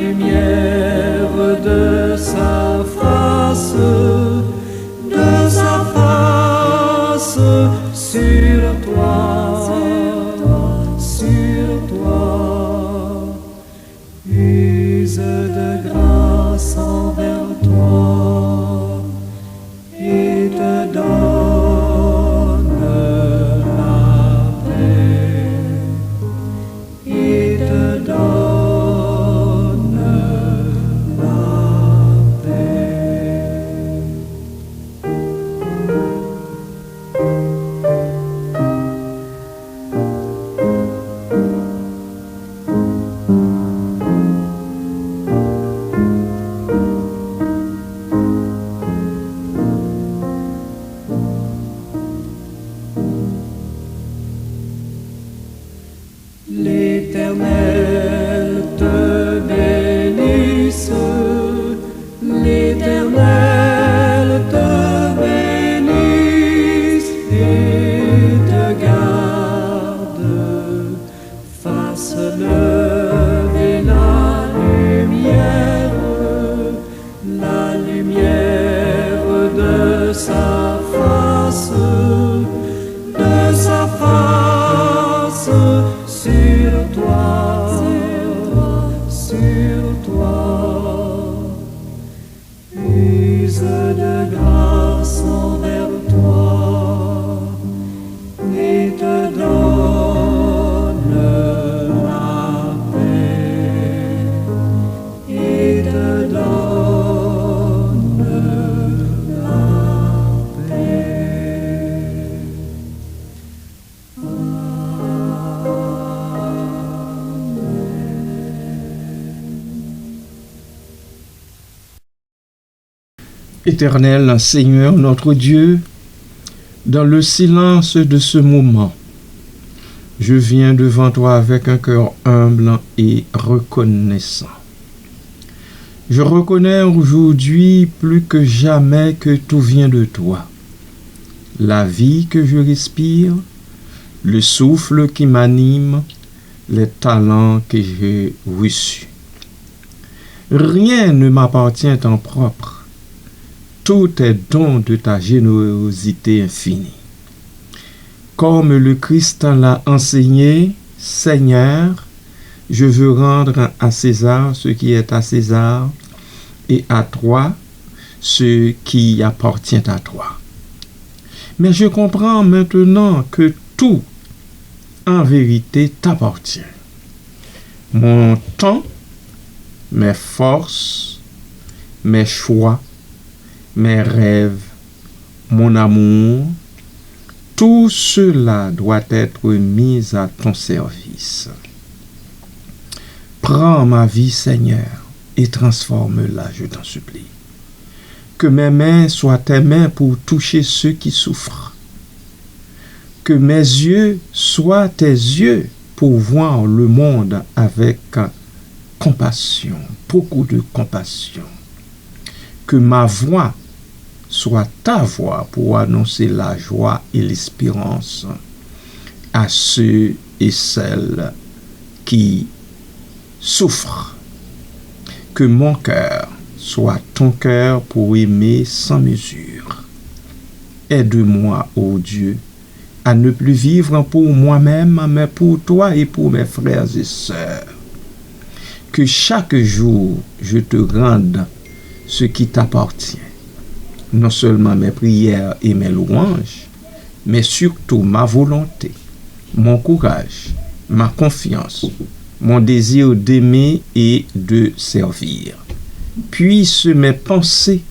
lumière de sa face sur toi, use de grâce envers toi et te donne la paix, et te donne la paix. L'Éternel te bénisse, l'Éternel te bénisse et te garde, fasse lever la lumière de sa face sur toi, use de grâce envers toi et te donne la paix, et te donne la paix. Éternel Seigneur notre Dieu, dans le silence de ce moment, je viens devant toi avec un cœur humble et reconnaissant. Je reconnais aujourd'hui plus que jamais que tout vient de toi. La vie que je respire, le souffle qui m'anime, les talents que j'ai reçus. Rien ne m'appartient en propre. Tout est don de ta générosité infinie. Comme le Christ l'a enseigné, Seigneur, je veux rendre à César ce qui est à César et à toi ce qui appartient à toi. Mais je comprends maintenant que tout, en vérité, t'appartient. Mon temps, mes forces, mes choix, mes rêves, mon amour, tout cela doit être mis à ton service. Prends ma vie, Seigneur, et transforme-la, je t'en supplie. Que mes mains soient tes mains pour toucher ceux qui souffrent. Que mes yeux soient tes yeux pour voir le monde avec compassion, beaucoup de compassion. Que ma voix soit ta voix pour annoncer la joie et l'espérance à ceux et celles qui souffrent. Que mon cœur soit ton cœur pour aimer sans mesure. Aide-moi, ô Dieu, à ne plus vivre pour moi-même, mais pour toi et pour mes frères et sœurs. Que chaque jour, je te rende ce qui t'appartient. Non seulement mes prières et mes louanges, mais surtout ma volonté, mon courage, ma confiance, mon désir d'aimer et de servir. Puissent mes pensées,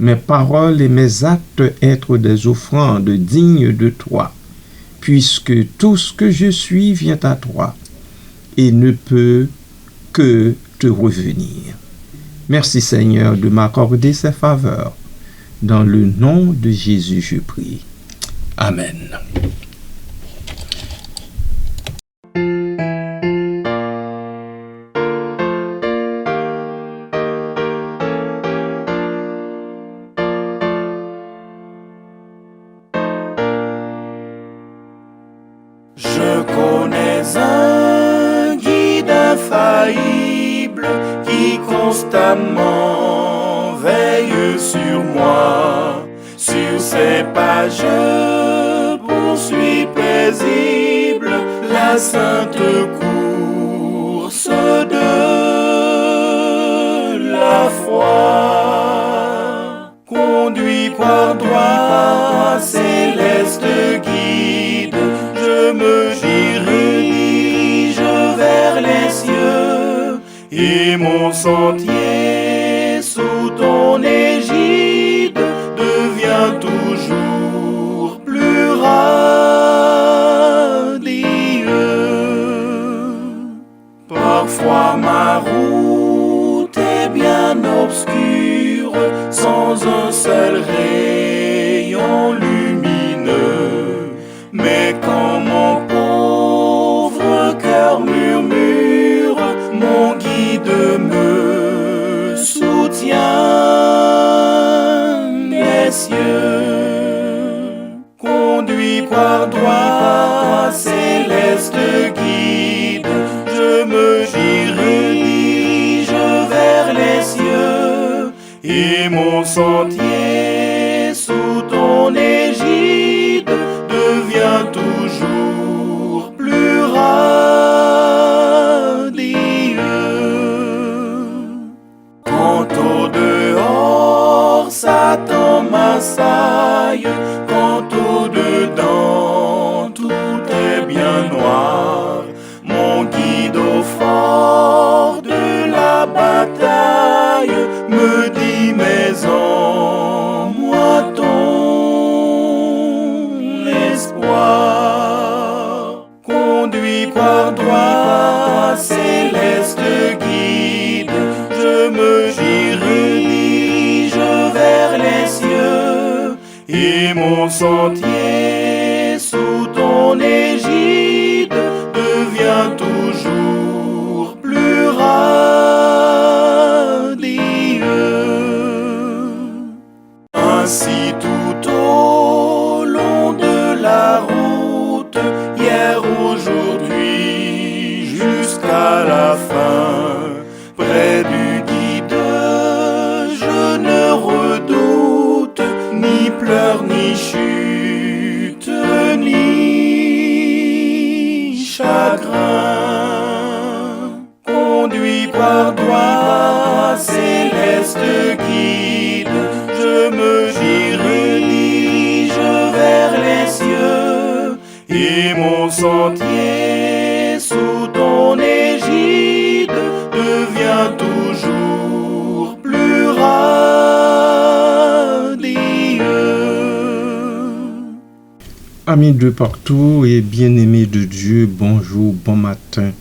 mes paroles et mes actes être des offrandes dignes de toi, puisque tout ce que je suis vient à toi et ne peut que te revenir. Merci Seigneur de m'accorder ces faveurs. Dans le nom de Jésus, je prie. Amen. Je connais un guide infaillible qui constamment veille sur moi. Sur ces pages poursuit paisible la sainte course de la foi. Conduit par droit céleste guide, je me dirige vers les cieux, et mon sentier sous ton égide devient toujours plus radieux. Parfois ma route est bien obscure, sans un seul rayon lumineux. Mais quand mon pauvre cœur murmure, mon guide me soutient des cieux. Conduit par droit céleste guide, je me dirige vers les cieux, et mon sentier sous ton égide devient toujours plus radieux. Quand au dehors Satan m'assaille, quand au dedans tout est bien noir, mon guide au fort de la bataille me dit: mais en moi ton espoir. Conduit par droit céleste guide, je me dirige vers les cieux, et mon sentier sous ton égide devient toujours plus radieux. Ainsi tout au long de la route, hier, aujourd'hui, jusqu'à la fin, près du guide, je ne redoute ni pleurs, ni chute, ni chagrin. Conduit par droit céleste guide, je me dirige vers les cieux, et mon sentier sous ton égide devient toujours plus radieux. Amis de partout et bien-aimés de Dieu, bonjour, bon matin.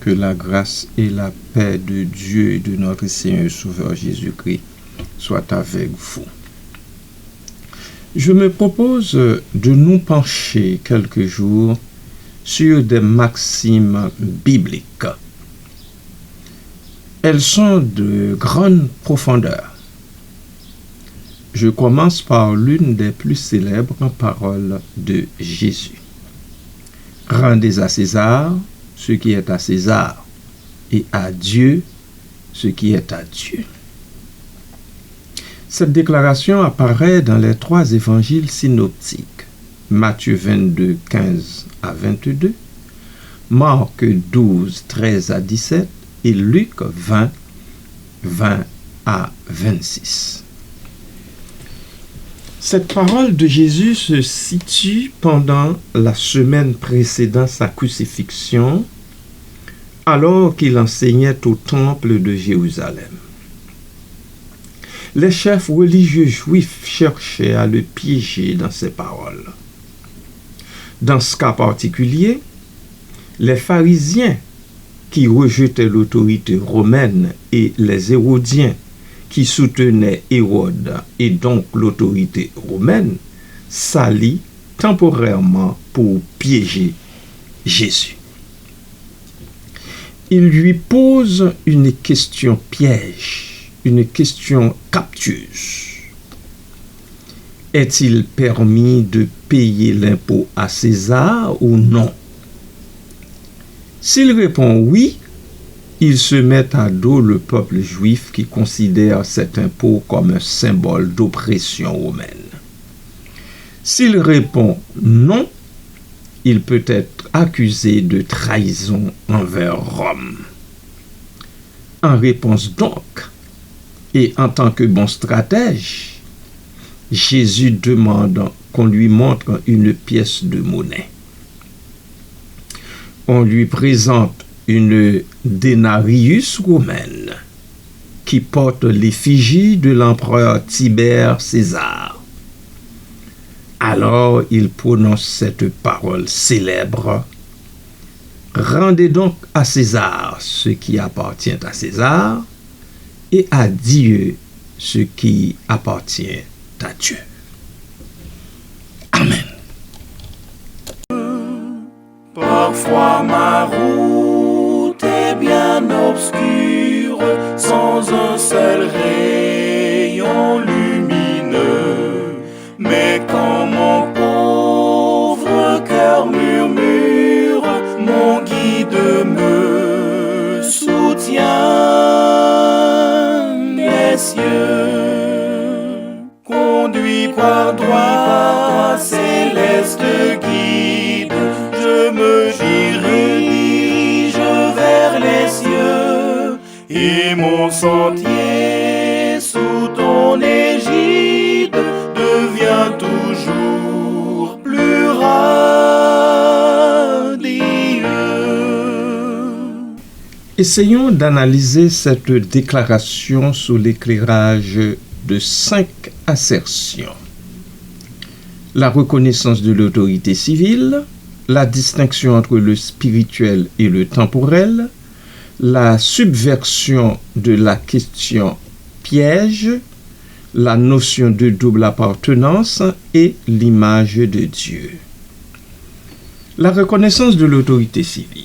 Que la grâce et la paix de Dieu et de notre Seigneur et Sauveur Jésus-Christ soient avec vous. Je me propose de nous pencher quelques jours sur des maximes bibliques. Elles sont de grande profondeur. Je commence par l'une des plus célèbres paroles de Jésus. Rendez à César ce qui est à César, et à Dieu ce qui est à Dieu. Cette déclaration apparaît dans les 3 évangiles synoptiques, Matthieu 22, 15 à 22, Marc 12, 13 à 17 et Luc 20, 20 à 26. Cette parole de Jésus se situe pendant la semaine précédant sa crucifixion, alors qu'il enseignait au temple de Jérusalem. Les chefs religieux juifs cherchaient à le piéger dans ses paroles. Dans ce cas particulier, les pharisiens qui rejetaient l'autorité romaine et les hérodiens qui soutenaient Hérode et donc l'autorité romaine s'allient temporairement pour piéger Jésus. Il lui pose une question piège, une question captieuse. Est-il permis de payer l'impôt à César ou non? S'il répond oui, il se met à dos le peuple juif qui considère cet impôt comme un symbole d'oppression romaine. S'il répond non, il peut être accusé de trahison envers Rome. En réponse donc, et en tant que bon stratège, Jésus demande qu'on lui montre une pièce de monnaie. On lui présente une denarius romaine qui porte l'effigie de l'empereur Tibère César. Alors il prononce cette parole célèbre: rendez donc à César ce qui appartient à César et à Dieu ce qui appartient à Dieu. Amen. Parfois ma route est bien obscure, sans un seul rayon lumineux. Mais quand mon pauvre cœur murmure, mon guide me soutient des cieux. Conduit par toi, céleste guide, je me dirige vers les cieux, et mon sentier sous ton égide devient toujours plus radieux. Essayons d'analyser cette déclaration sous l'éclairage de 5 assertions. La reconnaissance de l'autorité civile, la distinction entre le spirituel et le temporel, la subversion de la question piège, la notion de double appartenance et l'image de Dieu. La reconnaissance de l'autorité civile.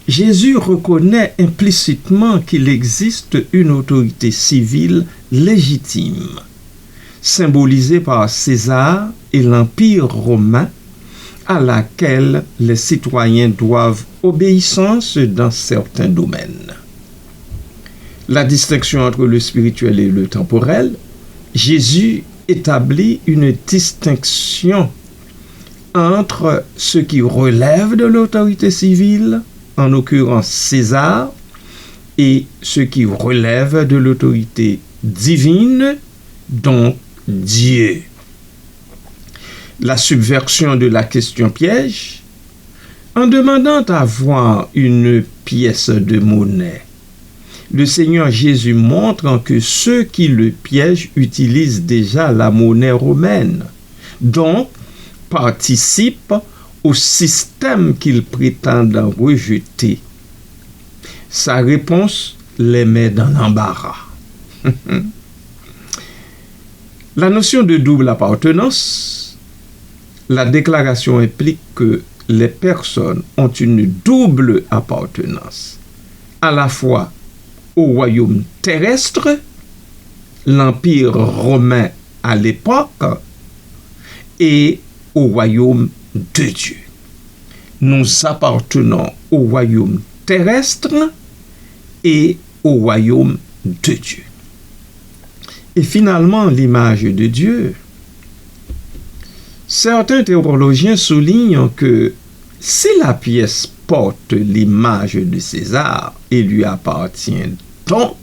Jésus reconnaît implicitement qu'il existe une autorité civile légitime, symbolisée par César et l'Empire romain, à laquelle les citoyens doivent obéissance dans certains domaines. La distinction entre le spirituel et le temporel, Jésus établit une distinction entre ce qui relève de l'autorité civile, en l'occurrence César, et ce qui relève de l'autorité divine, donc Dieu. La subversion de la question piège, en demandant à voir une pièce de monnaie, le Seigneur Jésus montre que ceux qui le piègent utilisent déjà la monnaie romaine, donc participent au système qu'ils prétendent rejeter. Sa réponse les met dans l'embarras. La notion de double appartenance, la déclaration implique que les personnes ont une double appartenance, à la fois au royaume terrestre, l'Empire romain à l'époque, et au royaume de Dieu. Nous appartenons au royaume terrestre et au royaume de Dieu. Et finalement, l'image de Dieu. Certains théologiens soulignent que si la pièce porte l'image de César et lui appartient donc,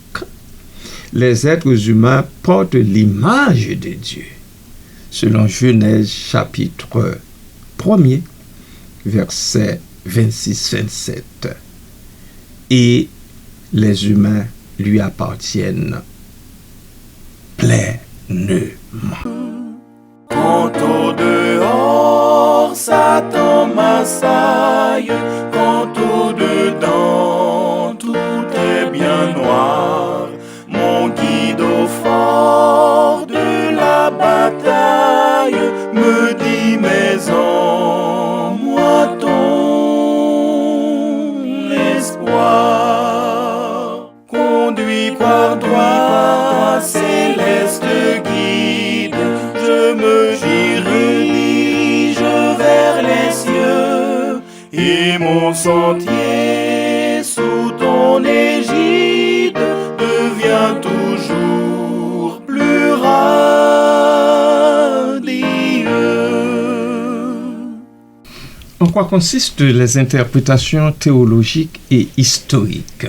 les êtres humains portent l'image de Dieu, selon Genèse chapitre 1er, versets 26-27. Et les humains lui appartiennent pleinement. Quand au dehors Satan m'assaille, quand au dedans tout est bien noir, mon guide au fort de la bataille me dit: mais en moi ton espoir, conduit par toi, céleste guide, je me dirige vers les cieux, et mon sentier sous ton ton égide devient toujours plus radieux. En quoi consistent les interprétations théologiques et historiques?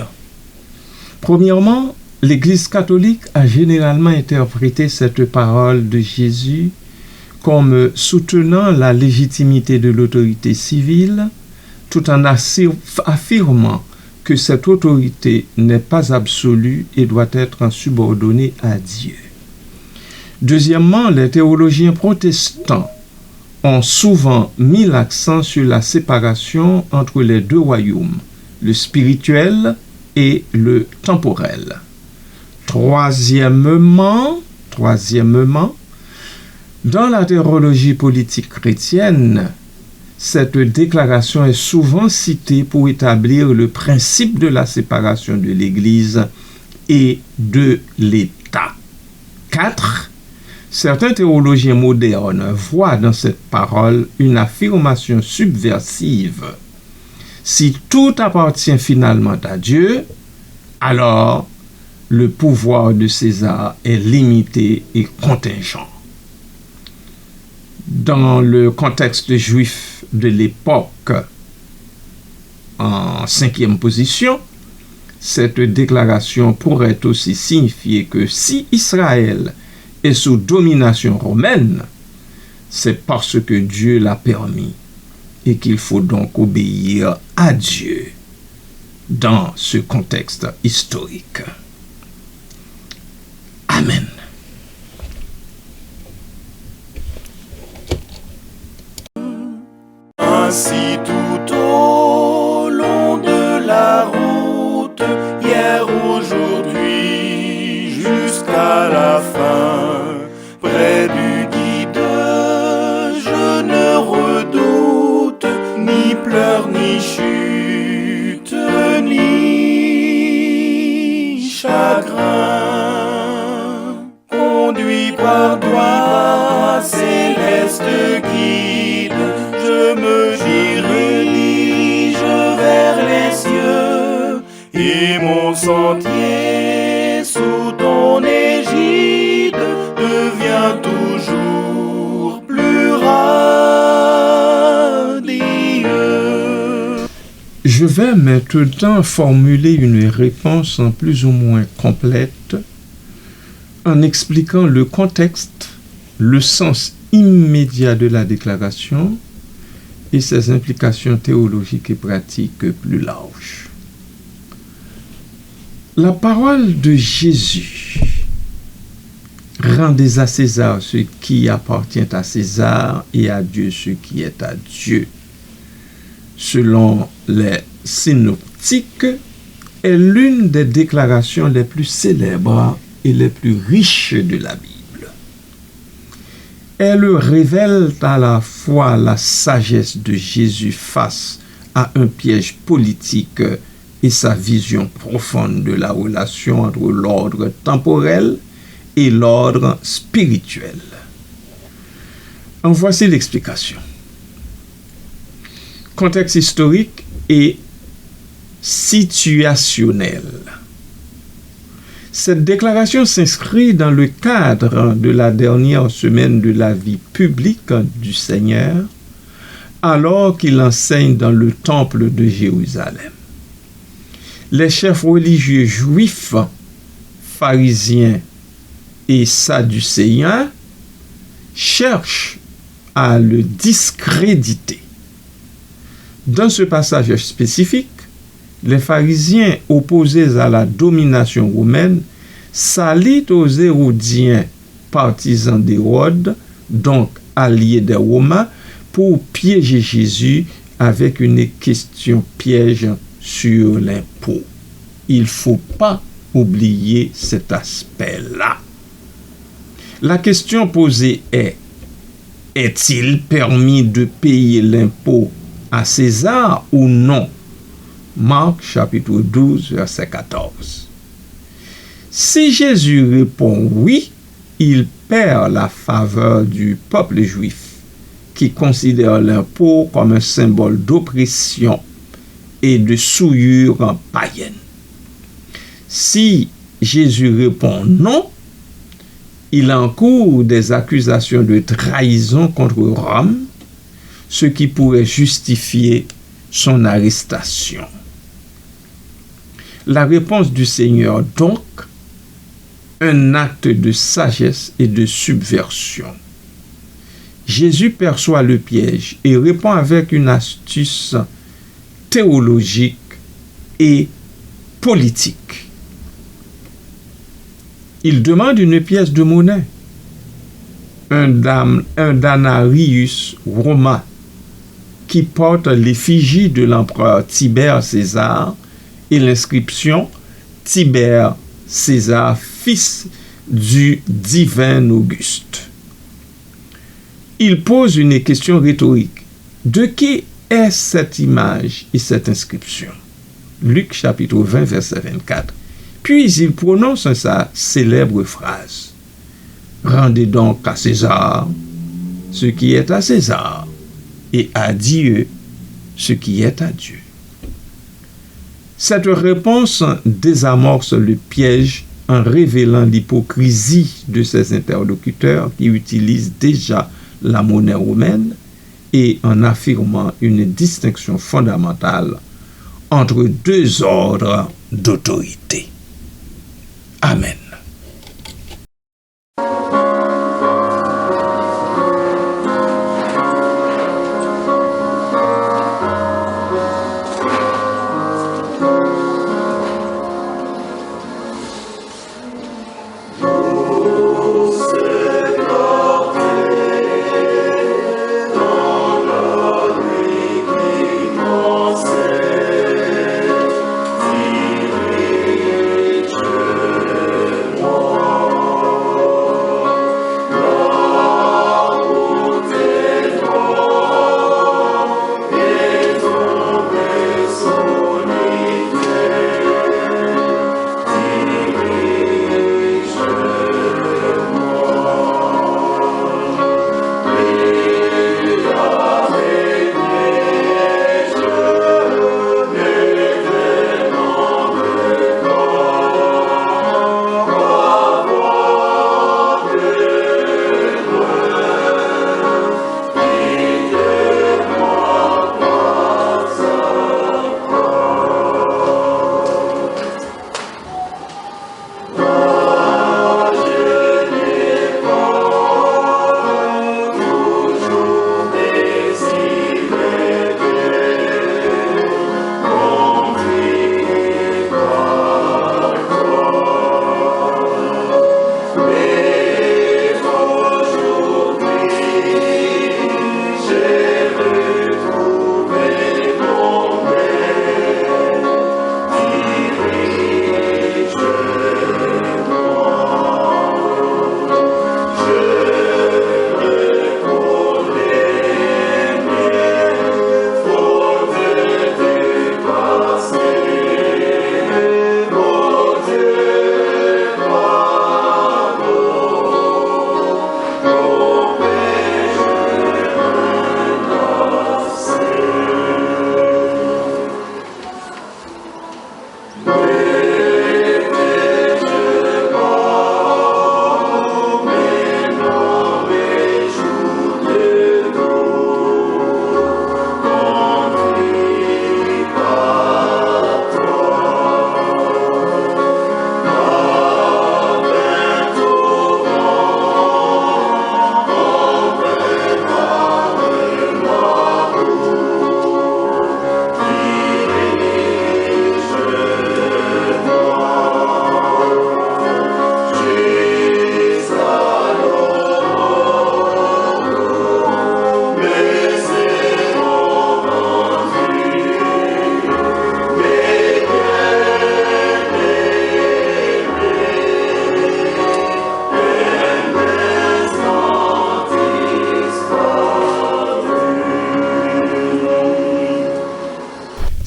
Premièrement, l'Église catholique a généralement interprété cette parole de Jésus comme soutenant la légitimité de l'autorité civile, tout en affirmant que cette autorité n'est pas absolue et doit être subordonnée à Dieu. Deuxièmement, les théologiens protestants ont souvent mis l'accent sur la séparation entre les deux royaumes, le spirituel et le temporel. Troisièmement, dans la théologie politique chrétienne, cette déclaration est souvent citée pour établir le principe de la séparation de l'Église et de l'État. 4. Certains théologiens modernes voient dans cette parole une affirmation subversive. Si tout appartient finalement à Dieu, alors le pouvoir de César est limité et contingent. Dans le contexte juif de l'époque, en 5e position, cette déclaration pourrait aussi signifier que si Israël est sous domination romaine, c'est parce que Dieu l'a permis et qu'il faut donc obéir à Dieu dans ce contexte historique. Amen. Ainsi tout au long de la route, hier, aujourd'hui, jusqu'à la fin, près du guide, je ne redoute ni pleurs, ni chute, ni chagrin. Conduit par toi, céleste guide, je me dirige vers les cieux et mon sentier sous ton égide devient toujours plus radieux. Je vais maintenant formuler une réponse en plus ou moins complète en expliquant le contexte, le sens immédiat de la déclaration et ses implications théologiques et pratiques plus larges. La parole de Jésus: rendez à César ce qui appartient à César et à Dieu ce qui est à Dieu, selon les synoptiques, est l'une des déclarations les plus célèbres et les plus riches de la Bible. Elle révèle à la fois la sagesse de Jésus face à un piège politique et sa vision profonde de la relation entre l'ordre temporel et l'ordre spirituel. En voici l'explication. Contexte historique et situationnel. Cette déclaration s'inscrit dans le cadre de la dernière semaine de la vie publique du Seigneur, alors qu'il enseigne dans le temple de Jérusalem. Les chefs religieux juifs, pharisiens et sadducéens cherchent à le discréditer. Dans ce passage spécifique, les pharisiens opposés à la domination romaine s'allient aux Hérodiens, partisans d'Hérode, donc alliés des Romains, pour piéger Jésus avec une question piège sur l'impôt. Il ne faut pas oublier cet aspect-là. La question posée est: est-il permis de payer l'impôt à César ou non? Marc chapitre 12, verset 14. Si Jésus répond oui, il perd la faveur du peuple juif, qui considère l'impôt comme un symbole d'oppression et de souillure païenne. Si Jésus répond non, il encourt des accusations de trahison contre Rome, ce qui pourrait justifier son arrestation. La réponse du Seigneur, donc, un acte de sagesse et de subversion. Jésus perçoit le piège et répond avec une astuce théologique et politique. Il demande une pièce de monnaie, un danarius romain, qui porte l'effigie de l'empereur Tibère César et l'inscription Tibère César, fils du divin Auguste. Il pose une question rhétorique. De qui est cette image et cette inscription? Luc chapitre 20, verset 24. Puis il prononce sa célèbre phrase. Rendez donc à César ce qui est à César et à Dieu ce qui est à Dieu. Cette réponse désamorce le piège en révélant l'hypocrisie de ses interlocuteurs qui utilisent déjà la monnaie romaine et en affirmant une distinction fondamentale entre deux ordres d'autorité. Amen.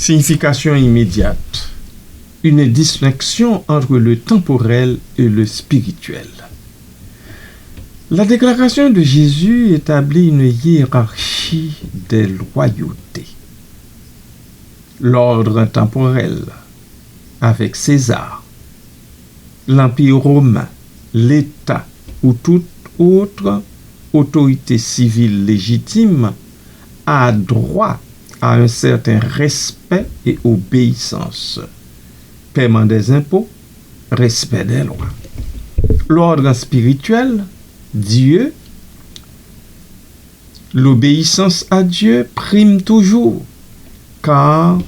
Signification immédiate. Une distinction entre le temporel et le spirituel. La déclaration de Jésus établit une hiérarchie des loyautés. L'ordre temporel, avec César, l'Empire romain, l'État ou toute autre autorité civile légitime a droit à un certain respect et obéissance. Paiement des impôts, respect des lois. L'ordre spirituel, Dieu, l'obéissance à Dieu prime toujours, car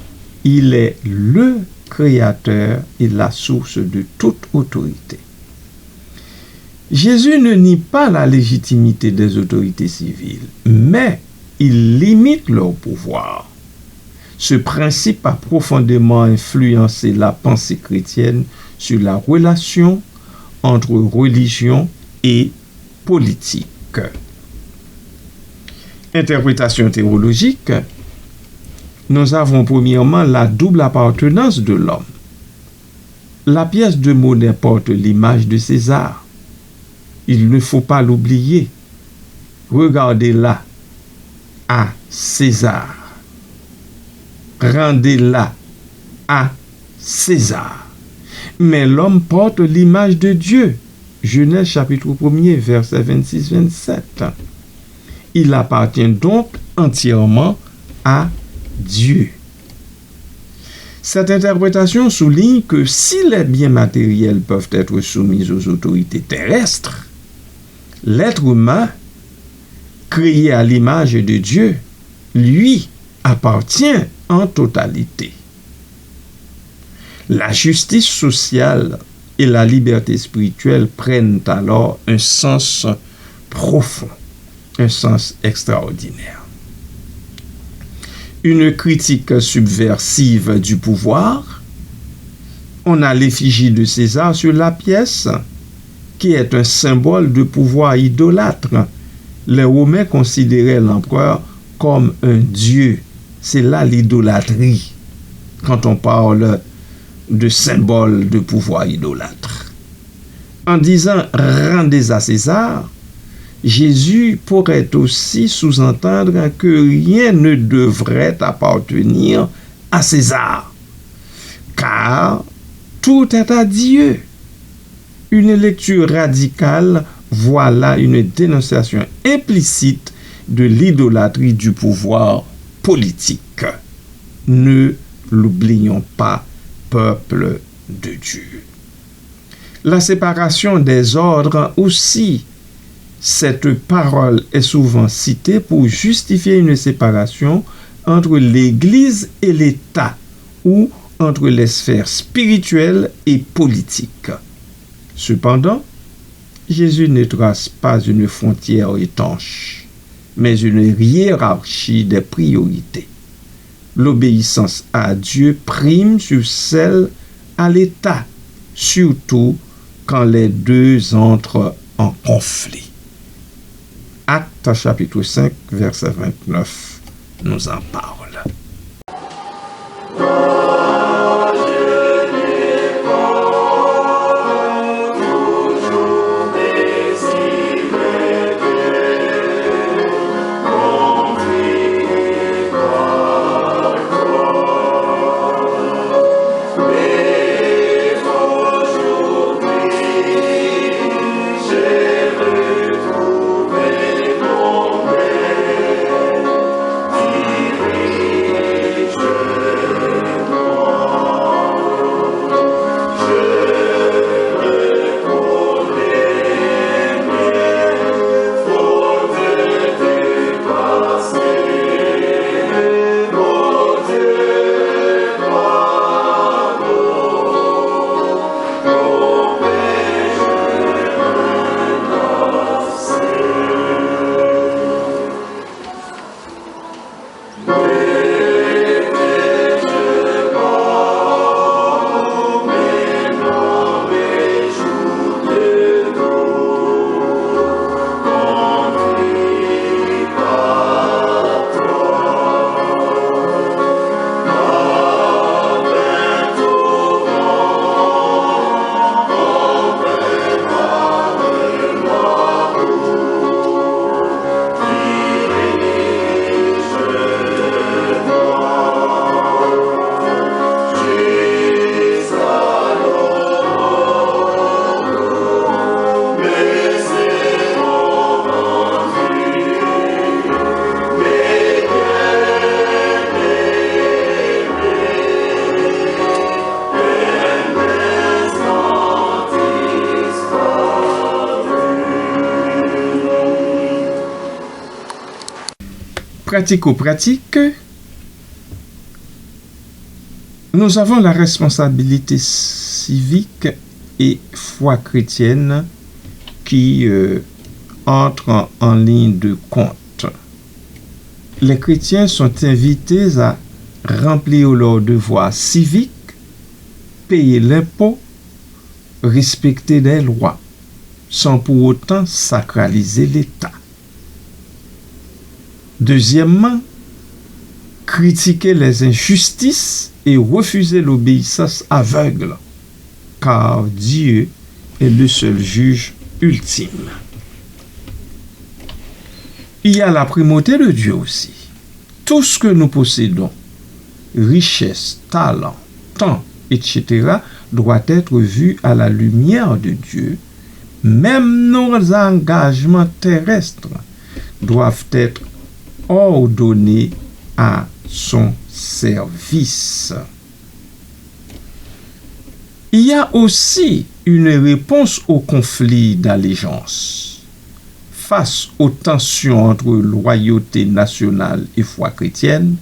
il est le créateur et la source de toute autorité. Jésus ne nie pas la légitimité des autorités civiles, mais il limite leur pouvoir. Ce principe a profondément influencé la pensée chrétienne sur la relation entre religion et politique. Interprétation théologique, nous avons premièrement la double appartenance de l'homme. La pièce de monnaie porte l'image de César. Il ne faut pas l'oublier. Regardez-la à César. Rendez-la à César. Mais l'homme porte l'image de Dieu. Genèse chapitre 1er, versets 26-27. Il appartient donc entièrement à Dieu. Cette interprétation souligne que si les biens matériels peuvent être soumis aux autorités terrestres, l'être humain, créé à l'image de Dieu, lui appartient en totalité. La justice sociale et la liberté spirituelle prennent alors un sens profond, un sens extraordinaire. Une critique subversive du pouvoir. On a l'effigie de César sur la pièce, qui est un symbole de pouvoir idolâtre. Les Romains considéraient l'empereur comme un dieu. C'est là l'idolâtrie, quand on parle de symbole de pouvoir idolâtre. En disant « rendez à César », Jésus pourrait aussi sous-entendre que rien ne devrait appartenir à César, car tout est à Dieu. Une lecture radicale voit là une dénonciation implicite de l'idolâtrie du pouvoir politique. Ne l'oublions pas, peuple de Dieu. La séparation des ordres aussi. Cette parole est souvent citée pour justifier une séparation entre l'Église et l'État ou entre les sphères spirituelles et politiques. Cependant, Jésus ne trace pas une frontière étanche, mais une hiérarchie des priorités. L'obéissance à Dieu prime sur celle à l'État, surtout quand les deux entrent en conflit. Actes chapitre 5, verset 29 nous en parle. Pratico-pratique, nous avons la responsabilité civique et foi chrétienne qui entrent en ligne de compte. Les chrétiens sont invités à remplir leurs devoirs civiques, payer l'impôt, respecter les lois, sans pour autant sacraliser l'État. Deuxièmement, critiquer les injustices et refuser l'obéissance aveugle, car Dieu est le seul juge ultime. Il y a la primauté de Dieu aussi. Tout ce que nous possédons, richesse, talent, temps, etc., doit être vu à la lumière de Dieu. Même nos engagements terrestres doivent être ordonnés à son service. Il y a aussi une réponse au conflit d'allégeance. Face aux tensions entre loyauté nationale et foi chrétienne,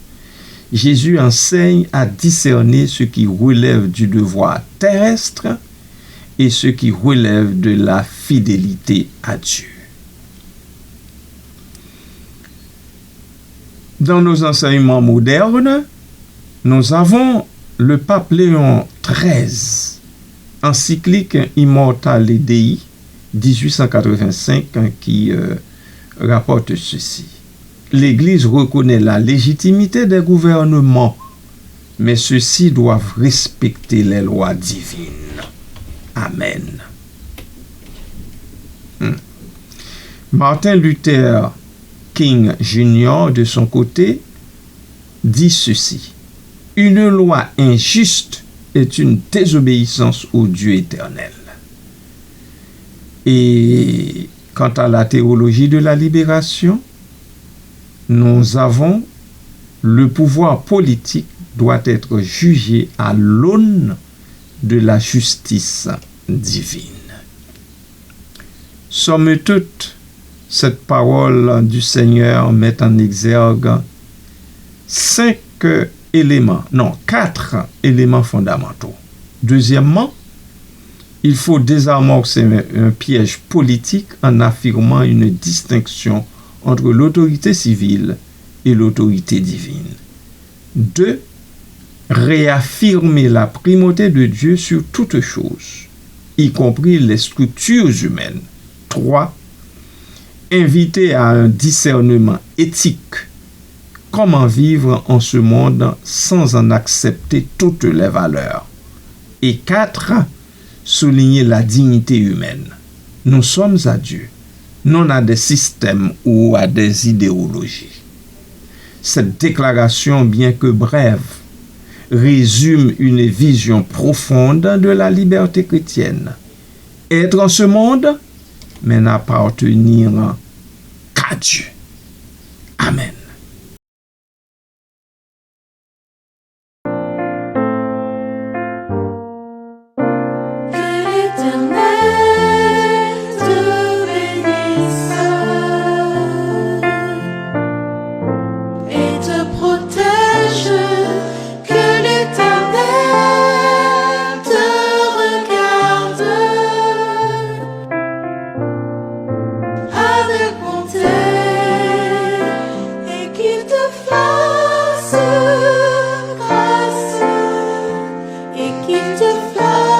Jésus enseigne à discerner ce qui relève du devoir terrestre et ce qui relève de la fidélité à Dieu. Dans nos enseignements modernes, nous avons le pape Léon XIII, encyclique Immortale Dei, 1885, qui rapporte ceci. L'Église reconnaît la légitimité des gouvernements, mais ceux-ci doivent respecter les lois divines. Amen. Martin Luther King Jr., de son côté, dit ceci. Une loi injuste est une désobéissance au Dieu éternel. Et quant à la théologie de la libération, nous avons le pouvoir politique doit être jugé à l'aune de la justice divine. Somme toute, cette parole du Seigneur met en exergue 4 éléments fondamentaux. Deuxièmement, il faut désamorcer un piège politique en affirmant une distinction entre l'autorité civile et l'autorité divine. 2. Réaffirmer la primauté de Dieu sur toute chose, y compris les structures humaines. 3. Inviter à un discernement éthique. Comment vivre en ce monde sans en accepter toutes les valeurs. Et 4. Souligner la dignité humaine. Nous sommes à Dieu, non à des systèmes ou à des idéologies. Cette déclaration, bien que brève, résume une vision profonde de la liberté chrétienne. Être en ce monde, mais n'appartenir qu'à Dieu. Amen. Qu'il te fasse